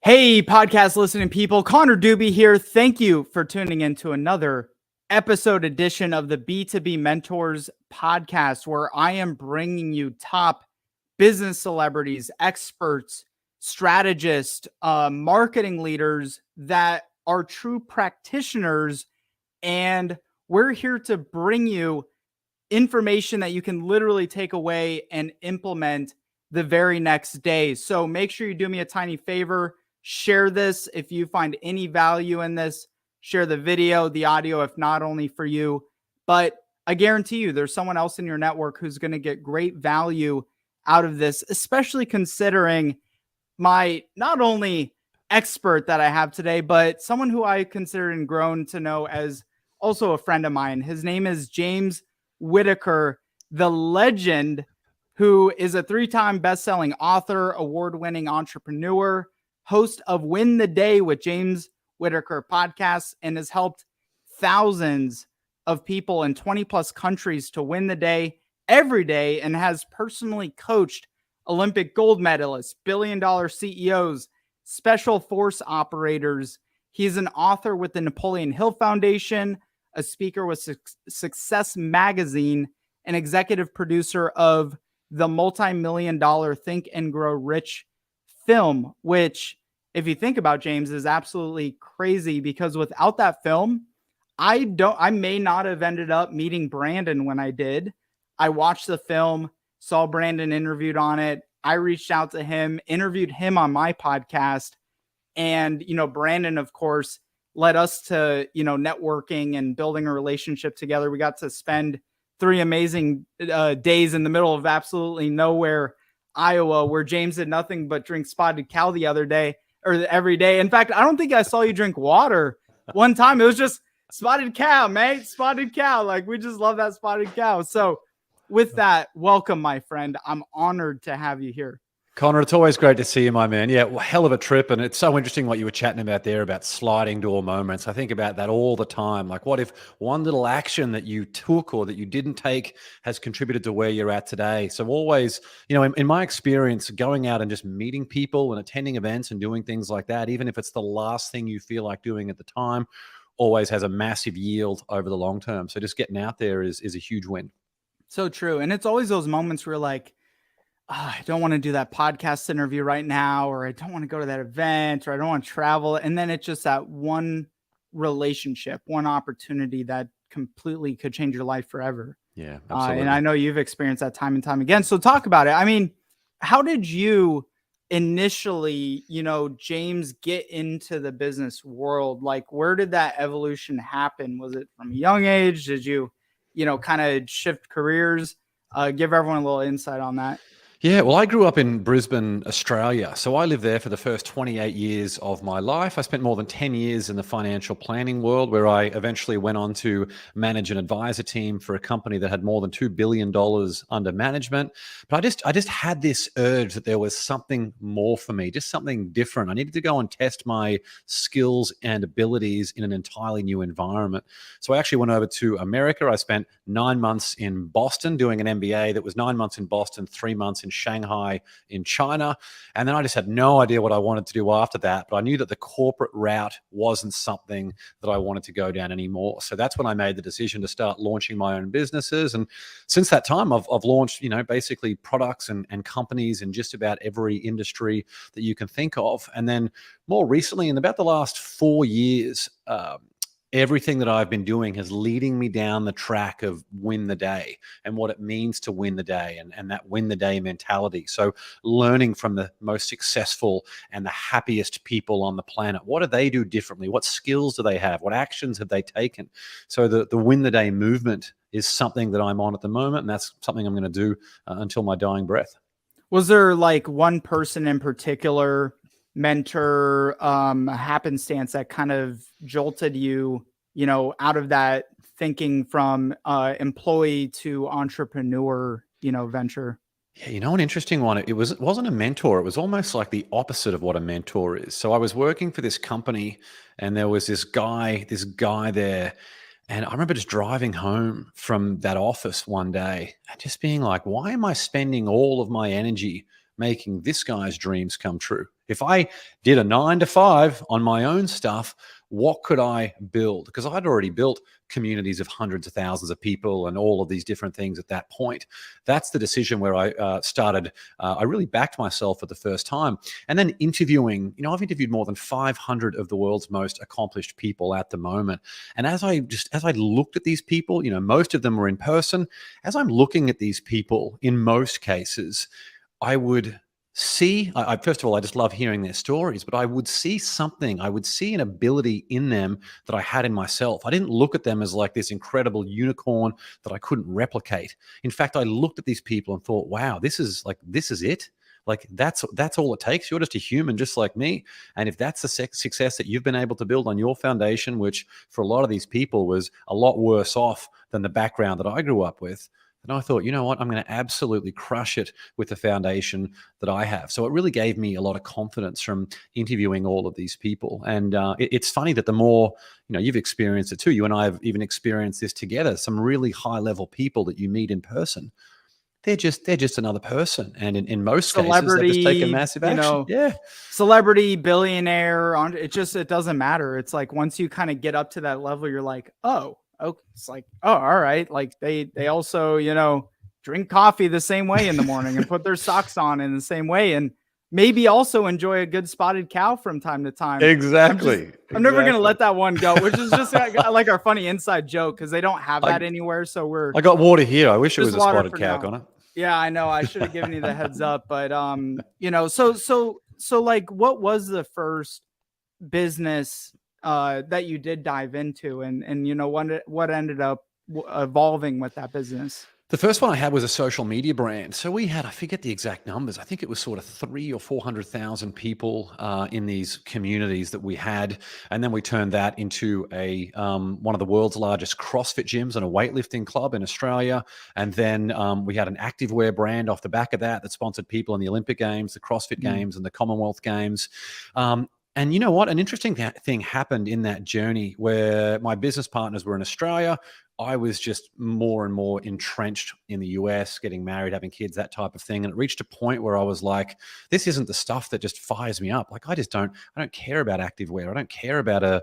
Hey, podcast listening people, Connor Doobie here. Thank you for tuning in to another episode edition of the B2B Mentors podcast, where I am bringing you top business celebrities, experts, strategists, marketing leaders that are true practitioners. And we're here to bring you information that you can literally take away and implement the very next day. So make sure you do me a tiny favor. Share this if you find any value in this. Share the video, the audio, if not only for you, but I guarantee you there's someone else in your network who's going to get great value out of this, especially considering my not only expert that I have today, but someone who I consider and grown to know as also a friend of mine. His name is James Whittaker, the legend, who is a 3-time best-selling author, award-winning entrepreneur, host of Win the Day with James Whittaker podcasts, and has helped thousands of people in 20 plus countries to win the day every day, and has personally coached Olympic gold medalists, billion-dollar CEOs, special force operators. He's an author with the Napoleon Hill Foundation, a speaker with Success Magazine, an executive producer of the multi-million-dollar Think and Grow Rich film, which, if you think about, James, is absolutely crazy, because without that film, I may not have ended up meeting Brandon when I did. I watched the film, saw Brandon interviewed on it. I reached out to him, interviewed him on my podcast. And, Brandon, of course, led us to, networking and building a relationship together. We got to spend 3 amazing days in the middle of absolutely nowhere, Iowa, where James did nothing but drink spotted cow the other day, or every day. In fact, I don't think I saw you drink water one time. It was just spotted cow, mate, spotted cow. Like, we just love that spotted cow. So with that, welcome, my friend. I'm honored to have you here. Connor, it's always great to see you, my man. Yeah, well, hell of a trip. And it's so interesting what you were chatting about there about sliding door moments. I think about that all the time. Like, what if one little action that you took or that you didn't take has contributed to where you're at today? So always, in my experience, going out and just meeting people and attending events and doing things like that, even if it's the last thing you feel like doing at the time, always has a massive yield over the long term. So just getting out there is a huge win. So true. And it's always those moments where you're like, I don't want to do that podcast interview right now, or I don't want to go to that event, or I don't want to travel. And then it's just that one relationship, one opportunity that completely could change your life forever. Yeah, absolutely. And I know you've experienced that time and time again. So talk about it. I mean, how did you initially, James, get into the business world? Like, where did that evolution happen? Was it from a young age? Did you, kind of shift careers? Give everyone a little insight on that. Yeah, well, I grew up in Brisbane, Australia. So I lived there for the first 28 years of my life. I spent more than 10 years in the financial planning world, where I eventually went on to manage an advisor team for a company that had more than $2 billion under management. But I just had this urge that there was something more for me, just something different. I needed to go and test my skills and abilities in an entirely new environment. So I actually went over to America. I spent 9 months in Boston doing an MBA. That was 9 months in Boston, 3 months in Shanghai in China. And then I just had no idea what I wanted to do after that. But I knew that the corporate route wasn't something that I wanted to go down anymore. So that's when I made the decision to start launching my own businesses. And since that time, I've launched, basically products and companies in just about every industry that you can think of. And then more recently, in about the last 4 years, everything that I've been doing has leading me down the track of win the day and what it means to win the day and that win the day mentality. So learning from the most successful and the happiest people on the planet. What do they do differently? What skills do they have? What actions have they taken? So the win the day movement is something that I'm on at the moment, and that's something I'm going to do until my dying breath. Was there like one person in particular, mentor, happenstance, that kind of jolted you, out of that thinking from employee to entrepreneur, venture? Yeah, an interesting one. It wasn't a mentor. It was almost like the opposite of what a mentor is. So I was working for this company, and there was this guy there. And I remember just driving home from that office one day and just being like, why am I spending all of my energy making this guy's dreams come true? If I did a 9 to 5 on my own stuff, what could I build? Because I'd already built communities of hundreds of thousands of people and all of these different things at that point. That's the decision where I started. I really backed myself for the first time. And then interviewing, I've interviewed more than 500 of the world's most accomplished people at the moment. And as I looked at these people, most of them were in person. As I'm looking at these people, in most cases, I would see, first of all, I just love hearing their stories, but I would see something, I would see an ability in them that I had in myself. I didn't look at them as like this incredible unicorn that I couldn't replicate. In fact, I looked at these people and thought, wow, this is it. Like that's all it takes. You're just a human, just like me. And if that's the success that you've been able to build on your foundation, which for a lot of these people was a lot worse off than the background that I grew up with, and I thought, you know what, I'm going to absolutely crush it with the foundation that I have. So it really gave me a lot of confidence from interviewing all of these people. And it's funny that the more, you've experienced it too. You and I have even experienced this together. Some really high level people that you meet in person, they're just another person. And in most cases, they just take a massive action. Yeah. Celebrity, billionaire, it doesn't matter. It's like once you kind of get up to that level, you're like, oh, it's like, oh, all right. Like they also, drink coffee the same way in the morning and put their socks on in the same way. And maybe also enjoy a good spotted cow from time to time. Exactly. I'm never going to let that one go, which is just like our funny inside joke. Cause they don't have that anywhere. So I got water here. I wish it was a spotted cow, Connor. Yeah, I know. I should have given you the heads up, but so like what was the first business that you did dive into and what ended up evolving with that business? The first one I had was a social media brand. So we had, I forget the exact numbers. I think it was sort of 300,000 or 400,000 people in these communities that we had. And then we turned that into one of the world's largest CrossFit gyms and a weightlifting club in Australia. And then we had an activewear brand off the back of that sponsored people in the Olympic Games, the CrossFit Games, and the Commonwealth Games. And you know what? An interesting thing happened in that journey where my business partners were in Australia. I was just more and more entrenched in the US, getting married, having kids, that type of thing. And it reached a point where I was like, this isn't the stuff that just fires me up. Like, I don't care about activewear. I don't care about a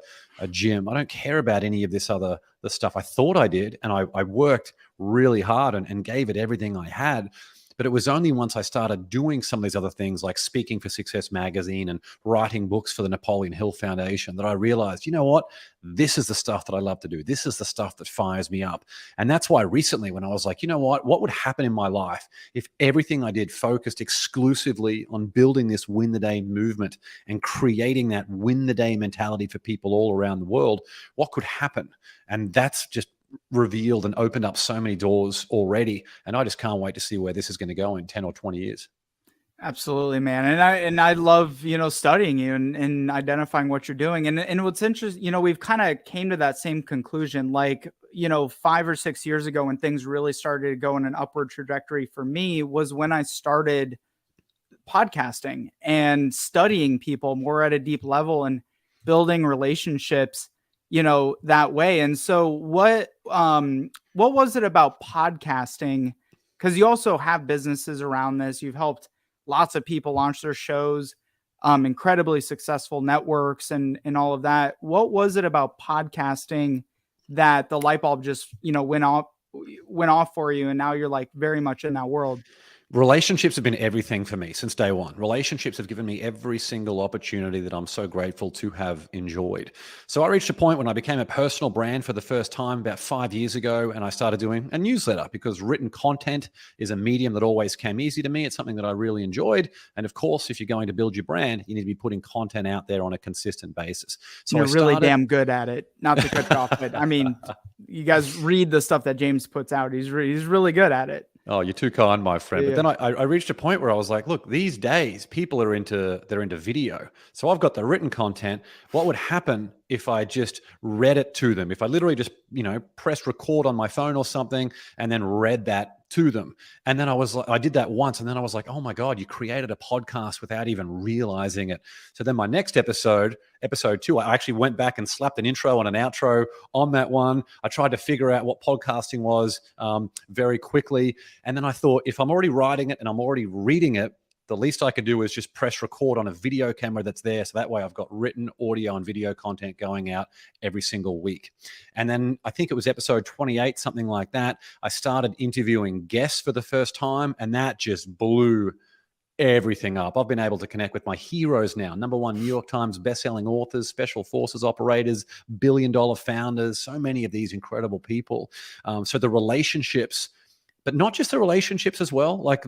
gym. I don't care about any of the stuff I thought I did. And I worked really hard and gave it everything I had. But it was only once I started doing some of these other things, like speaking for Success Magazine and writing books for the Napoleon Hill Foundation, that I realized, you know what? This is the stuff that I love to do. This is the stuff that fires me up. And that's why recently when I was like, you know what would happen in my life if everything I did focused exclusively on building this win the day movement and creating that win the day mentality for people all around the world? What could happen? And that's just revealed and opened up so many doors already. And I just can't wait to see where this is going to go in 10 or 20 years. Absolutely, man. And I love, studying you and identifying what you're doing. And what's interesting, we've kind of came to that same conclusion, like, 5 or 6 years ago when things really started to go in an upward trajectory for me was when I started podcasting and studying people more at a deep level and building relationships that way. And so what was it about podcasting? Because you also have businesses around this. You've helped lots of people launch their shows, incredibly successful networks and all of that. What was it about podcasting that the light bulb just, went off for you? And now you're like very much in that world. Relationships have been everything for me since day one. Relationships have given me every single opportunity that I'm so grateful to have enjoyed. So I reached a point when I became a personal brand for the first time about 5 years ago, and I started doing a newsletter because written content is a medium that always came easy to me. It's something that I really enjoyed. And of course, if you're going to build your brand, you need to be putting content out there on a consistent basis. So you're really damn good at it. Not to cut you off, but I mean, you guys read the stuff that James puts out. He's really good at it. Oh, you're too kind, my friend. Yeah. But then I reached a point where I was like, look, these days people are into video. So I've got the written content. What would happen if I just read it to them? If I literally just, pressed record on my phone or something and then read that to them. And then I did that once. And then I was like, oh my God, you created a podcast without even realizing it. So then my next episode 2, I actually went back and slapped an intro and an outro on that one. I tried to figure out what podcasting was very quickly. And then I thought, if I'm already writing it and I'm already reading it, the least I could do is just press record on a video camera that's there. So that way I've got written audio and video content going out every single week. And then I think it was episode 28, something like that. I started interviewing guests for the first time, and that just blew everything up. I've been able to connect with my heroes now. #1 New York Times bestselling authors, special forces operators, billion-dollar founders, so many of these incredible people. So the relationships, but not just the relationships as well. Like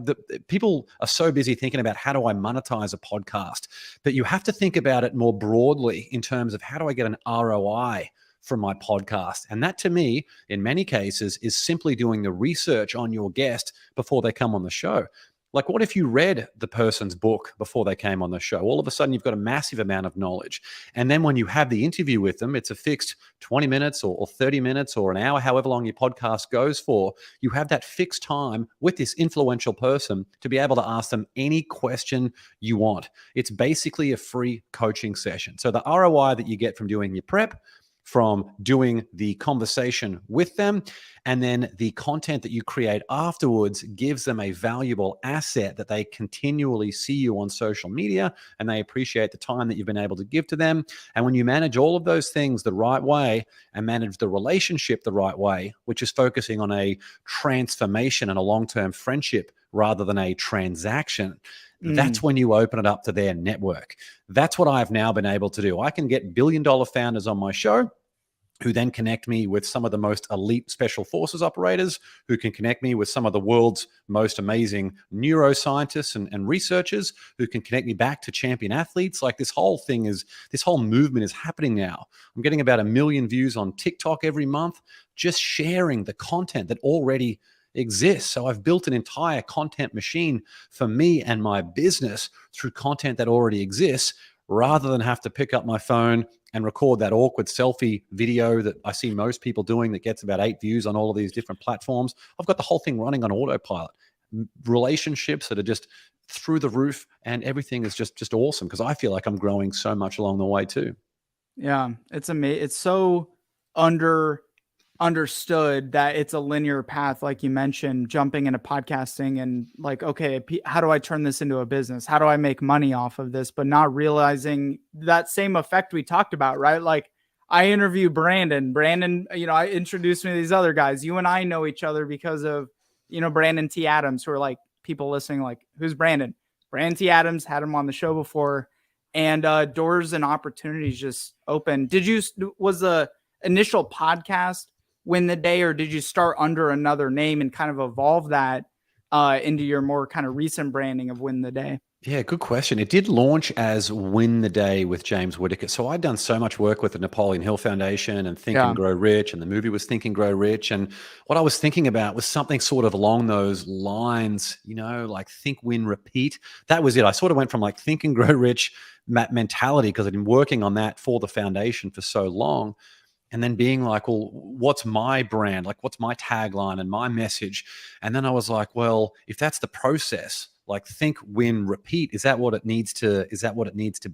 people are so busy thinking about how do I monetize a podcast, but you have to think about it more broadly in terms of how do I get an ROI from my podcast? And that to me, in many cases, is simply doing the research on your guest before they come on the show. Like, what if you read the person's book before they came on the show? All of a sudden, you've got a massive amount of knowledge. And then when you have the interview with them, it's a fixed 20 minutes or 30 minutes or an hour, however long your podcast goes for. You have that fixed time with this influential person to be able to ask them any question you want. It's basically a free coaching session. So the ROI that you get from doing your prep, from doing the conversation with them, and then the content that you create afterwards gives them a valuable asset that they continually see you on social media, and they appreciate the time that you've been able to give to them. And when you manage all of those things the right way and manage the relationship the right way, which is focusing on a transformation and a long-term friendship rather than a transaction, that's when you open it up to their network. That's what I've now been able to do. I can get billion-dollar founders on my show who then connect me with some of the most elite special forces operators, who can connect me with some of the world's most amazing neuroscientists and researchers, who can connect me back to champion athletes. Like this whole movement is happening now. I'm getting about 1 million views on TikTok every month, just sharing the content that already exists. So I've built an entire content machine for me and my business through content that already exists, rather than have to pick up my phone and record that awkward selfie video that I see most people doing that gets about 8 views on all of these different platforms. I've got the whole thing running on autopilot. Relationships that are just through the roof, and everything is just awesome because I feel like I'm growing so much along the way too. Yeah, it's amazing. It's so understood that it's a linear path, like you mentioned, jumping into podcasting and like, okay, how do I turn this into a business? How do I make money off of this? But not realizing that same effect we talked about, right? Like I interview Brandon, I introduced me to these other guys. You and I know each other because of, Brandon T. Adams, who are like people listening, like, who's Brandon? Brandon T. Adams, had him on the show before, and doors and opportunities just open. Was the initial podcast Win the Day, or did you start under another name and kind of evolve that into your more kind of recent branding of Win the Day? Yeah, good question. It did launch as Win the Day with James Whittaker. So I'd done so much work with the Napoleon Hill Foundation and Think and Grow Rich, and the movie was Think and Grow Rich. And what I was thinking about was something sort of along those lines, like think, win, repeat. That was it. I sort of went from like Think and Grow Rich mentality, because I'd been working on that for the foundation for so long. And then being like, well, what's my brand? Like, what's my tagline and my message? And then I was like, well, if that's the process, like think, win, repeat, is that what it needs to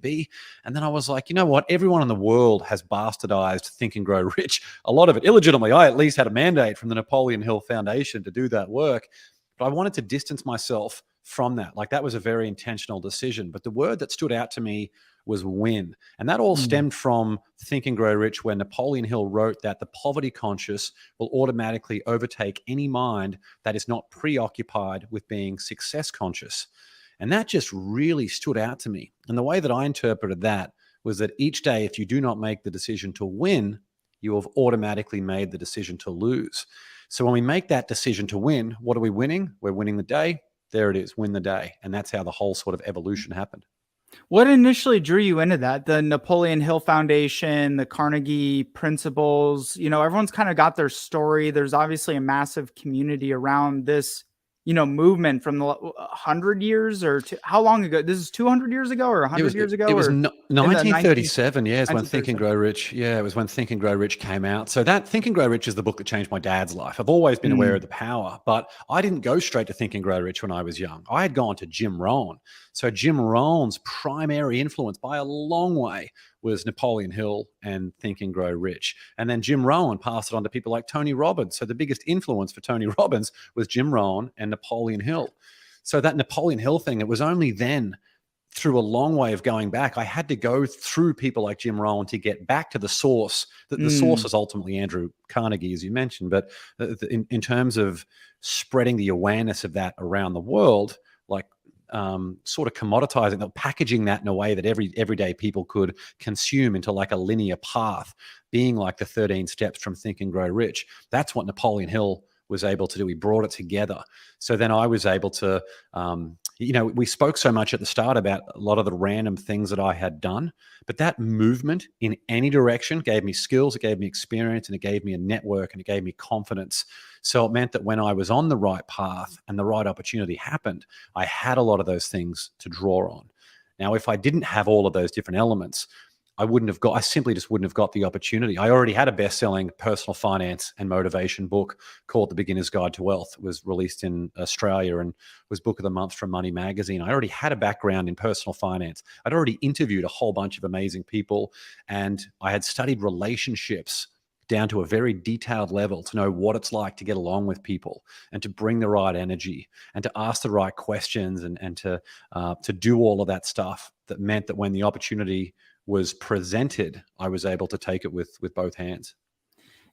be? And then I was like, you know what? Everyone in the world has bastardized Think and Grow Rich. A lot of it illegitimately. I at least had a mandate from the Napoleon Hill Foundation to do that work. But I wanted to distance myself from that. Like that was a very intentional decision. But the word that stood out to me was win. And that all stemmed from Think and Grow Rich, where Napoleon Hill wrote that the poverty conscious will automatically overtake any mind that is not preoccupied with being success conscious. And that just really stood out to me. And the way that I interpreted that was that each day, if you do not make the decision to win, you have automatically made the decision to lose. So when we make that decision to win, what are we winning? We're winning the day. There it is, win the day. And that's how the whole sort of evolution happened. What initially drew you into that? The Napoleon Hill Foundation, the Carnegie principles, everyone's kind of got their story. There's obviously a massive community around this, movement from the 100 years or how long ago? This is 200 years ago or 100 years ago? It was 1937. Yeah, it's when Think and Grow Rich. Yeah, it was when Think and Grow Rich came out. So that Think and Grow Rich is the book that changed my dad's life. I've always been aware of the power, but I didn't go straight to Think and Grow Rich when I was young. I had gone to Jim Rohn. So Jim Rohn's primary influence by a long way was Napoleon Hill and Think and Grow Rich. And then Jim Rohn passed it on to people like Tony Robbins. So the biggest influence for Tony Robbins was Jim Rohn and Napoleon Hill. So that Napoleon Hill thing, it was only then, through a long way of going back, I had to go through people like Jim Rohn to get back to the source. The source is ultimately Andrew Carnegie, as you mentioned. But in terms of spreading the awareness of that around the world, like sort of commoditizing, packaging that in a way that everyday people could consume into like a linear path, being like the 13 steps from Think and Grow Rich. That's what Napoleon Hill was able to do. He brought it together. So then I was able to, we spoke so much at the start about a lot of the random things that I had done, but that movement in any direction gave me skills, it gave me experience, and it gave me a network, and it gave me confidence. So it meant that when I was on the right path and the right opportunity happened, I had a lot of those things to draw on. Now, if I didn't have all of those different elements, I simply just wouldn't have got the opportunity. I already had a best-selling personal finance and motivation book called The Beginner's Guide to Wealth. It was released in Australia and was Book of the Month from Money Magazine. I already had a background in personal finance. I'd already interviewed a whole bunch of amazing people, and I had studied relationships down to a very detailed level to know what it's like to get along with people and to bring the right energy and to ask the right questions and to do all of that stuff. That meant that when the opportunity was presented, I was able to take it with both hands.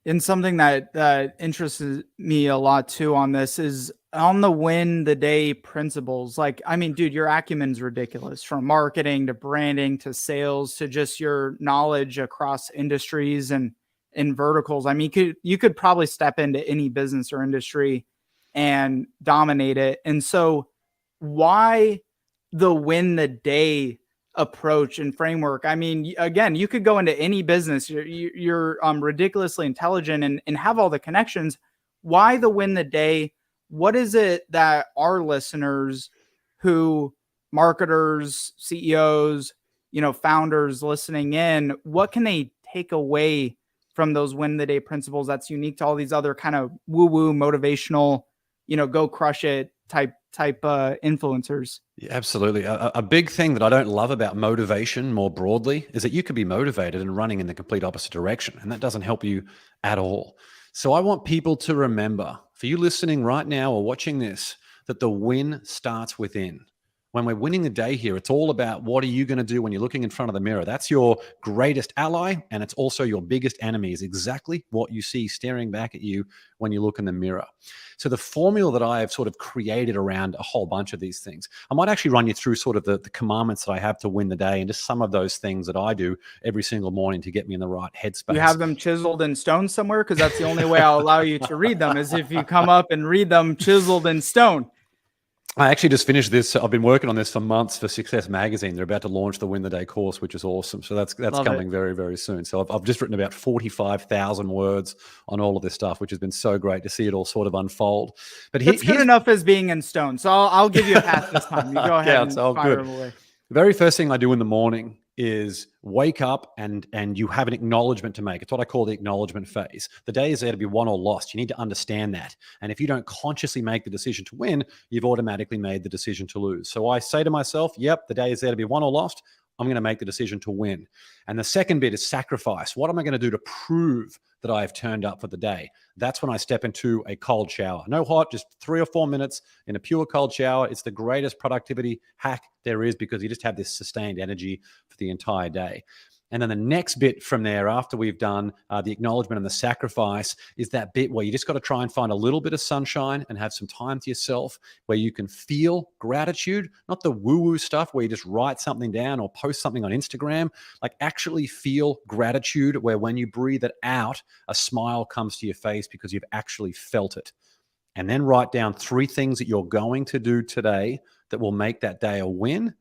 And something that interests me a lot too on this is on the win the day principles. Like, I mean, dude, your acumen's ridiculous, from marketing to branding to sales to just your knowledge across industries and in verticals. I mean, you could probably step into any business or industry and dominate it. And so why the win the day approach and framework? I mean, again, you could go into any business. You're ridiculously intelligent and have all the connections. Why the win the day? What is it that our listeners, who marketers, CEOs, founders listening in, what can they take away from those win the day principles that's unique to all these other kind of woo-woo motivational, go crush it type influencers? Yeah, absolutely. A big thing that I don't love about motivation more broadly is that you could be motivated and running in the complete opposite direction, and that doesn't help you at all. So I want people to remember, for you listening right now or watching this, that the win starts within. When we're winning the day here, it's all about what are you going to do when you're looking in front of the mirror. That's your greatest ally, and it's also your biggest enemy, is exactly what you see staring back at you when you look in the mirror. So the formula that I have sort of created around a whole bunch of these things, I might actually run you through sort of the commandments that I have to win the day and just some of those things that I do every single morning to get me in the right headspace. You have them chiseled in stone somewhere? Because that's the only way I'll allow you to read them, is if you come up and read them chiseled in stone. I actually just finished this. I've been working on this for months for Success Magazine. They're about to launch the Win the Day course, which is awesome. So that's coming very, very soon. So I've just written about 45,000 words on all of this stuff, which has been so great to see it all sort of unfold. But that's good enough as being in stone. So I'll give you a pass this time. You go ahead and fire them away. The very first thing I do in the morning is wake up and you have an acknowledgement to make. It's what I call the acknowledgement phase. The day is there to be won or lost. You need to understand that. And if you don't consciously make the decision to win, you've automatically made the decision to lose. So I say to myself, yep, the day is there to be won or lost. I'm going to make the decision to win. And the second bit is sacrifice. What am I going to do to prove that I have turned up for the day? That's when I step into a cold shower. No hot, just 3 or 4 minutes in a pure cold shower. It's the greatest productivity hack there is, because you just have this sustained energy for the entire day. And then the next bit from there, after we've done the acknowledgement and the sacrifice, is that bit where you just got to try and find a little bit of sunshine and have some time to yourself where you can feel gratitude, not the woo-woo stuff where you just write something down or post something on Instagram. Like, actually feel gratitude, where when you breathe it out, a smile comes to your face because you've actually felt it. And then write down 3 things that you're going to do today that will make that day a win.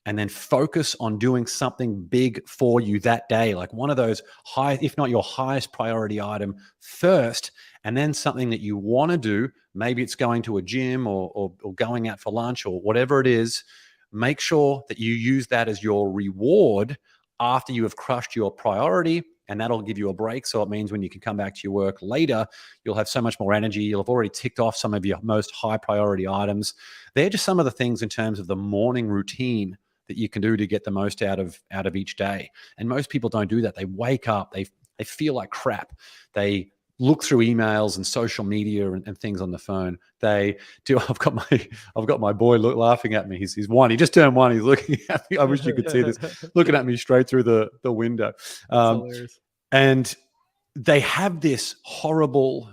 And then focus on doing something big for you that day, like one of those high, if not your highest priority item first, and then something that you want to do. Maybe it's going to a gym or going out for lunch or whatever it is. Make sure that you use that as your reward after you have crushed your priority, and that'll give you a break. So it means when you can come back to your work later, you'll have so much more energy. You'll have already ticked off some of your most high priority items. They're just some of the things in terms of the morning routine that you can do to get the most out of each day. And most people don't do that. They wake up, they feel like crap. They look through emails and social media and things on the phone. They do. I've got my boy laughing at me. He's one. He just turned one. He's looking at me. I wish you could see this. Looking at me straight through the window. That's hilarious. And they have this horrible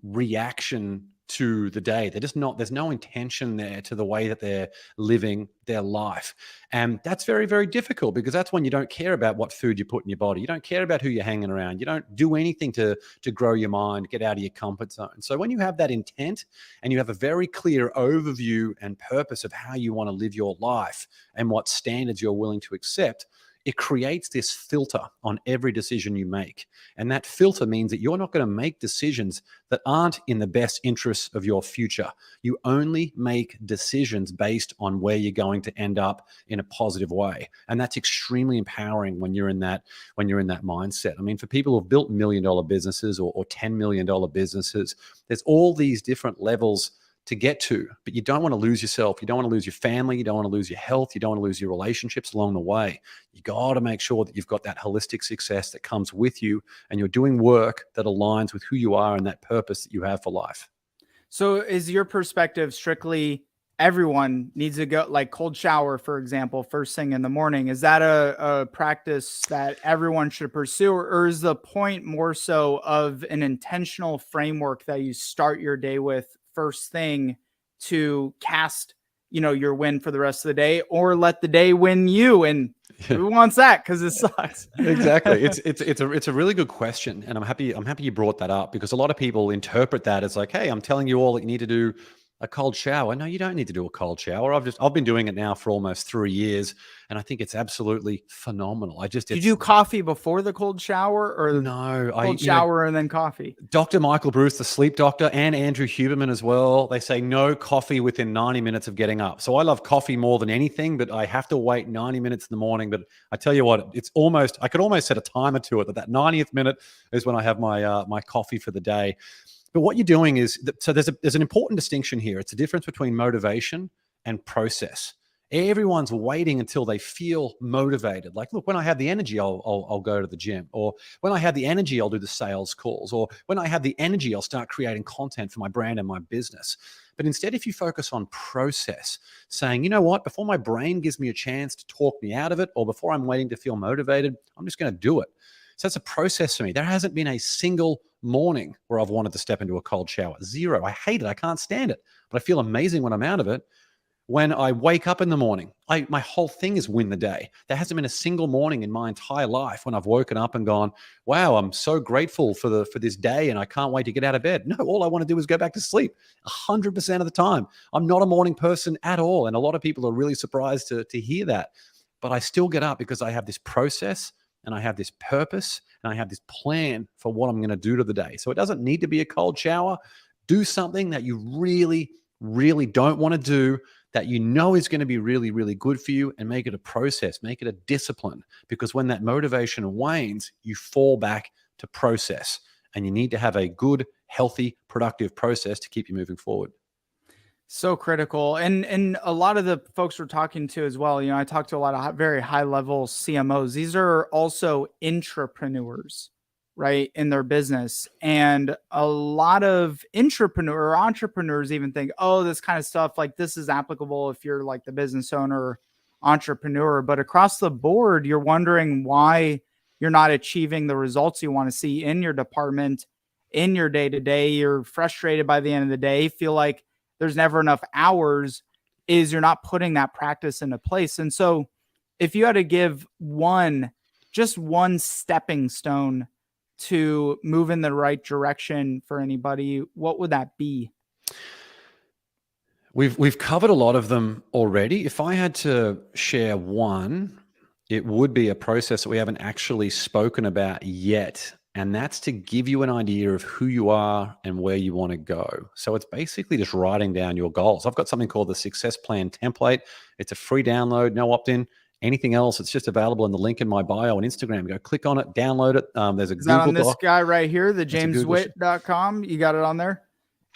reaction to the day. They're just not, there's no intention there to the way that they're living their life. And that's very, very difficult, because that's when you don't care about what food you put in your body. You don't care about who you're hanging around. You don't do anything to grow your mind, get out of your comfort zone. So when you have that intent and you have a very clear overview and purpose of how you want to live your life and what standards you're willing to accept, it creates this filter on every decision you make. And that filter means that you're not going to make decisions that aren't in the best interests of your future. You only make decisions based on where you're going to end up in a positive way. And that's extremely empowering when you're in that mindset. I mean, for people who've built $1 million businesses or $10 million businesses, there's all these different levels to get to, but you don't want to lose yourself. You don't want to lose your family. You don't want to lose your health. You don't want to lose your relationships along the way. You got to make sure that you've got that holistic success that comes with you, and you're doing work that aligns with who you are and that purpose that you have for life. So is your perspective strictly everyone needs to go, like cold shower, for example, first thing in the morning? Is that a practice that everyone should pursue, or is the point more so of an intentional framework that you start your day with first thing to cast, your win for the rest of the day, or let the day win you? And who wants that? Because it sucks. Exactly. It's a really good question, and I'm happy you brought that up, because a lot of people interpret that as like, hey, I'm telling you all that you need to do a cold shower. No, you don't need to do a cold shower. I've been doing it now for almost 3 years, and I think it's absolutely phenomenal. Did you do coffee before the cold shower, or no? Cold shower and then coffee. Dr. Michael Bruce, the sleep doctor, and Andrew Huberman as well, they say no coffee within 90 minutes of getting up. So I love coffee more than anything, but I have to wait 90 minutes in the morning. But I tell you what, I could almost set a timer to it that 90th minute is when I have my coffee for the day. But what you're doing is, so there's an important distinction here. It's a difference between motivation and process. Everyone's waiting until they feel motivated. Like, look, when I have the energy, I'll go to the gym. Or when I have the energy, I'll do the sales calls. Or when I have the energy, I'll start creating content for my brand and my business. But instead, if you focus on process, saying, you know what, before my brain gives me a chance to talk me out of it, or before I'm waiting to feel motivated, I'm just going to do it. So that's a process for me. There hasn't been a single morning where I've wanted to step into a cold shower. Zero. I hate it. I can't stand it. But I feel amazing when I'm out of it. When I wake up in the morning, my whole thing is win the day. There hasn't been a single morning in my entire life when I've woken up and gone, wow, I'm so grateful for this day and I can't wait to get out of bed. No, all I want to do is go back to sleep 100% of the time. I'm not a morning person at all. And a lot of people are really surprised to hear that. But I still get up because I have this process, and I have this purpose, and I have this plan for what I'm going to do to the day. So it doesn't need to be a cold shower. Do something that you really, really don't want to do, that you know is going to be really, really good for you, and make it a process, make it a discipline. Because when that motivation wanes, you fall back to process, and you need to have a good, healthy, productive process to keep you moving forward. So critical. And a lot of the folks we're talking to as well, I talk to a lot of very high level CMOs. These are also intrapreneurs, right, in their business. And a lot of entrepreneurs even think, oh, this kind of stuff, like this is applicable if you're like the business owner, entrepreneur. But across the board, you're wondering why you're not achieving the results you want to see in your department, in your day-to-day. You're frustrated by the end of the day, feel like there's never enough hours, is you're not putting that practice into place. And so if you had to give just one stepping stone to move in the right direction for anybody, what would that be? We've covered a lot of them already. If I had to share one, it would be a process that we haven't actually spoken about yet. And that's to give you an idea of who you are and where you want to go. So it's basically just writing down your goals. I've got something called the Success Plan Template. It's a free download, no opt-in. Anything else, it's just available in the link in my bio on Instagram. Go click on it, download it. There's a Is Google that on this Doc. guy right here, the jameswitt.com? You got it on there?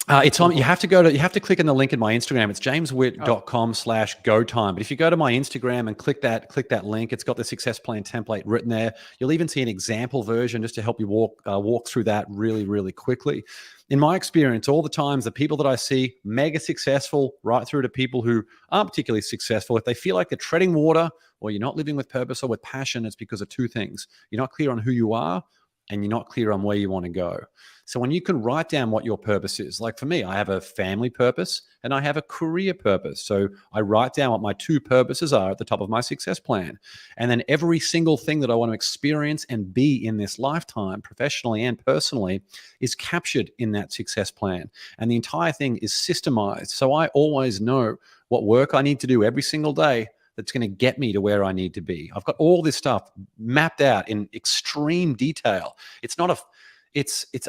It's on. You have to click on the link in my Instagram. It's jameswhitt.com/go time. But if you go to my Instagram and click that link, it's got the success plan template written there. You'll even see an example version just to help you walk through that really, really quickly. In my experience, all the times, the people that I see mega successful, right through to people who aren't particularly successful, if they feel like they're treading water or you're not living with purpose or with passion, it's because of two things. You're not clear on who you are, and you're not clear on where you want to go. So when you can write down what your purpose is, like for me, I have a family purpose and I have a career purpose. So I write down what my two purposes are at the top of my success plan. And then every single thing that I want to experience and be in this lifetime, professionally and personally, is captured in that success plan. And the entire thing is systemized. So I always know what work I need to do every single day that's going to get me to where I need to be. I've got all this stuff mapped out in extreme detail. It's a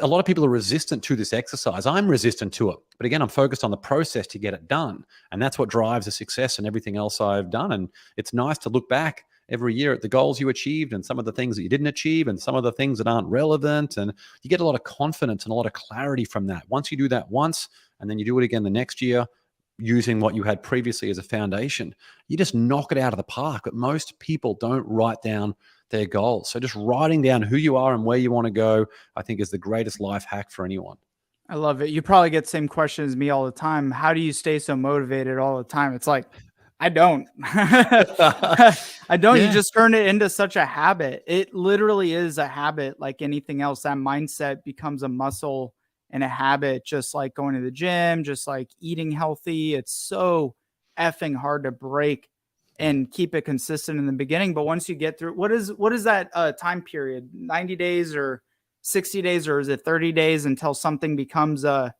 lot of people are resistant to this exercise. I'm resistant to it. But again, I'm focused on the process to get it done. And that's what drives the success and everything else I've done. And it's nice to look back every year at the goals you achieved and some of the things that you didn't achieve and some of the things that aren't relevant. And you get a lot of confidence and a lot of clarity from that. Once you do that once, and then you do it again the next year, using what you had previously as a foundation, you just knock it out of the park. But most people don't write down their goals. So just writing down who you are and where you want to go, I think, is the greatest life hack for anyone. I love it. You probably get the same question as me all the time. How do you stay so motivated all the time? It's like, I don't. I don't. Yeah. You just turn it into such a habit. It literally is a habit like anything else. That mindset becomes a muscle and a habit, just like going to the gym, just like eating healthy. It's so effing hard to break and keep it consistent in the beginning. But once you get through, what is that time period? 90 days or 60 days, or is it 30 days until something becomes an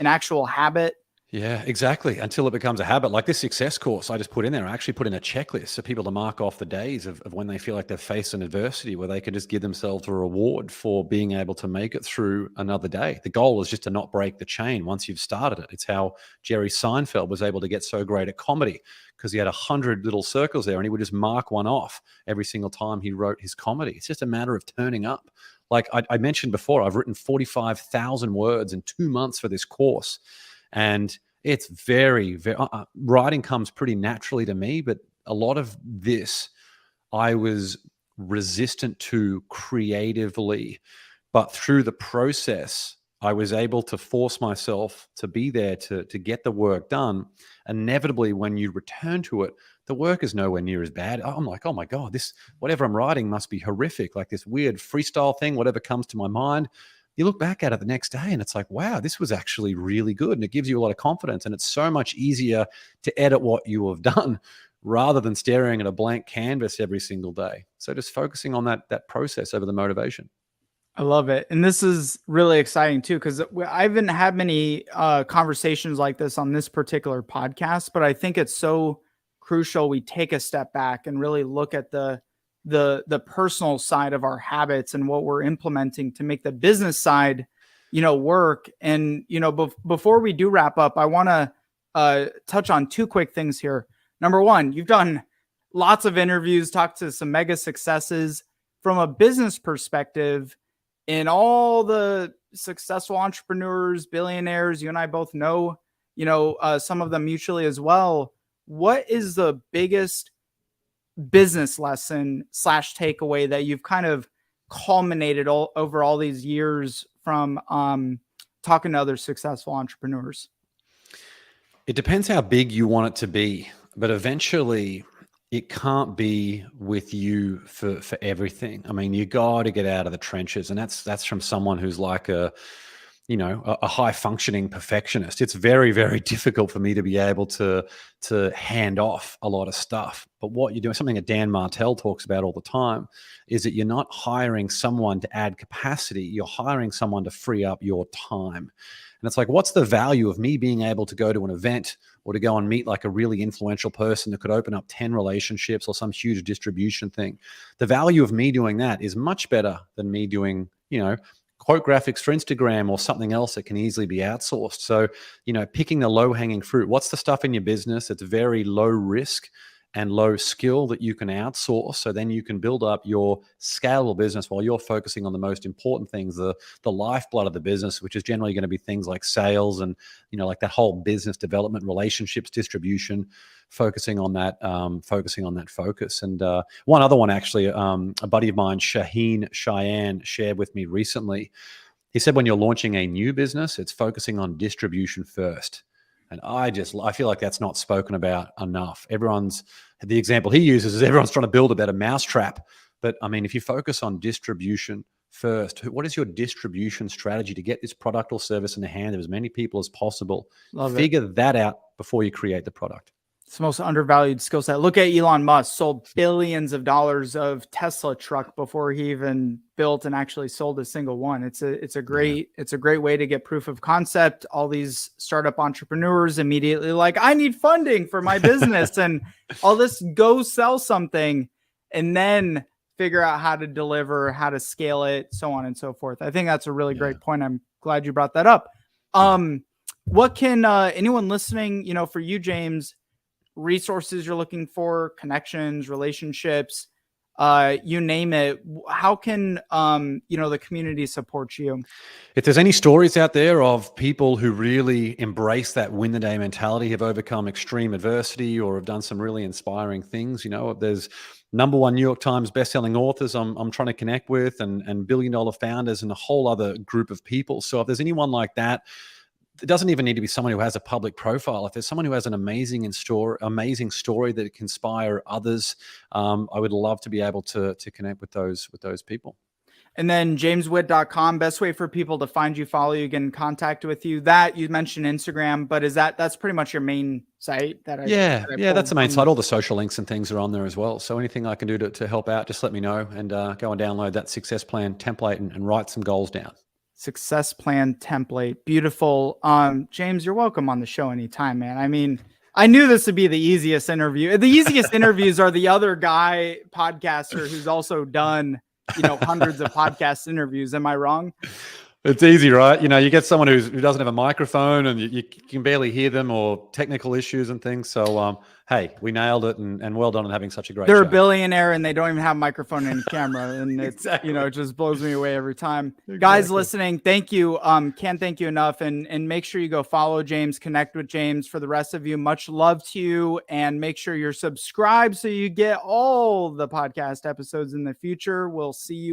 actual habit? Yeah, exactly. Until it becomes a habit. Like this success course I just put in there, I actually put in a checklist for people to mark off the days of when they feel like they've faced an adversity where they can just give themselves a reward for being able to make it through another day. The goal is just to not break the chain once you've started it. It's how Jerry Seinfeld was able to get so great at comedy, because he had 100 little circles there and he would just mark one off every single time he wrote his comedy. It's just a matter of turning up. Like I mentioned before, I've written 45,000 words in 2 months for this course. And it's very, very writing comes pretty naturally to me, but a lot of this I was resistant to creatively. But through the process, I was able to force myself to be there to get the work done. Inevitably, when you return to it, the work is nowhere near as bad. I'm like, oh my God, this, whatever I'm writing must be horrific. Like this weird freestyle thing, whatever comes to my mind. You look back at it the next day and it's like, wow, this was actually really good. And it gives you a lot of confidence. And it's so much easier to edit what you have done rather than staring at a blank canvas every single day. So just focusing on that process over the motivation. I love it. And this is really exciting too, because I haven't had many conversations like this on this particular podcast, but I think it's so crucial we take a step back and really look at the personal side of our habits and what we're implementing to make the business side, work. And, before we do wrap up, I want to touch on two quick things here. Number one, you've done lots of interviews, talked to some mega successes from a business perspective, and all the successful entrepreneurs, billionaires, you and I both know, some of them mutually as well. What is the biggest business lesson / takeaway that you've kind of culminated over all these years from talking to other successful entrepreneurs? It depends how big you want it to be, but eventually it can't be with you for everything. I mean, you got to get out of the trenches, and that's from someone who's like a high functioning perfectionist. It's very, very difficult for me to be able to hand off a lot of stuff. But what you're doing, something that Dan Martell talks about all the time, is that you're not hiring someone to add capacity. You're hiring someone to free up your time. And it's like, what's the value of me being able to go to an event or to go and meet like a really influential person that could open up 10 relationships or some huge distribution thing? The value of me doing that is much better than me doing, quote graphics for Instagram or something else that can easily be outsourced. So, picking the low hanging fruit. What's the stuff in your business that's very low risk and low skill that you can outsource. So then you can build up your scalable business while you're focusing on the most important things, the lifeblood of the business, which is generally going to be things like sales and, like that whole business development, relationships, distribution, focusing on that focus. And one other one, actually, a buddy of mine, Cheyenne, shared with me recently. He said, when you're launching a new business, it's focusing on distribution first. And I feel like that's not spoken about enough. The example he uses is everyone's trying to build a better mousetrap. But I mean, if you focus on distribution first, what is your distribution strategy to get this product or service in the hand of as many people as possible? Figure that out before you create the product. It's the most undervalued skill set. Look at Elon Musk, sold billions of dollars of Tesla truck before he even built and actually sold a single one. It's a great way to get proof of concept. All these startup entrepreneurs immediately like, I need funding for my business and all this, go sell something and then figure out how to deliver, how to scale it, so on and so forth. I think that's a really great point. I'm glad you brought that up. What can anyone listening, for you, James, resources you're looking for, connections, relationships, you name it, how can the community support you? If there's any stories out there of people who really embrace that win the day mentality, have overcome extreme adversity, or have done some really inspiring things, there's #1 New York Times bestselling authors I'm trying to connect with, and billion-dollar founders, and a whole other group of people. So if there's anyone like that, it doesn't even need to be someone who has a public profile. If there's someone who has an amazing story that can inspire others, I would love to be able to connect with those people. And then jameswitt.com, best way for people to find you, follow you, get in contact with you. That you mentioned Instagram, but that's pretty much your main site? That's the main site. All the social links and things are on there as well. So anything I can do to help out, just let me know, and go and download that success plan template and write some goals down. Success plan template. Beautiful. James, you're welcome on the show anytime, man. I mean, I knew this would be the easiest interview. The easiest interviews are the other guy podcaster who's also done, hundreds of podcast interviews. Am I wrong? It's easy, right? You get someone who doesn't have a microphone and you can barely hear them, or technical issues and things. So, hey, we nailed it, and well done on having such a great show. They're a billionaire and they don't even have a microphone and camera, and it's it just blows me away every time. Guys listening, thank you. Can't thank you enough, and make sure you go follow James, connect with James. For the rest of you, much love to you, and make sure you're subscribed so you get all the podcast episodes in the future. We'll see you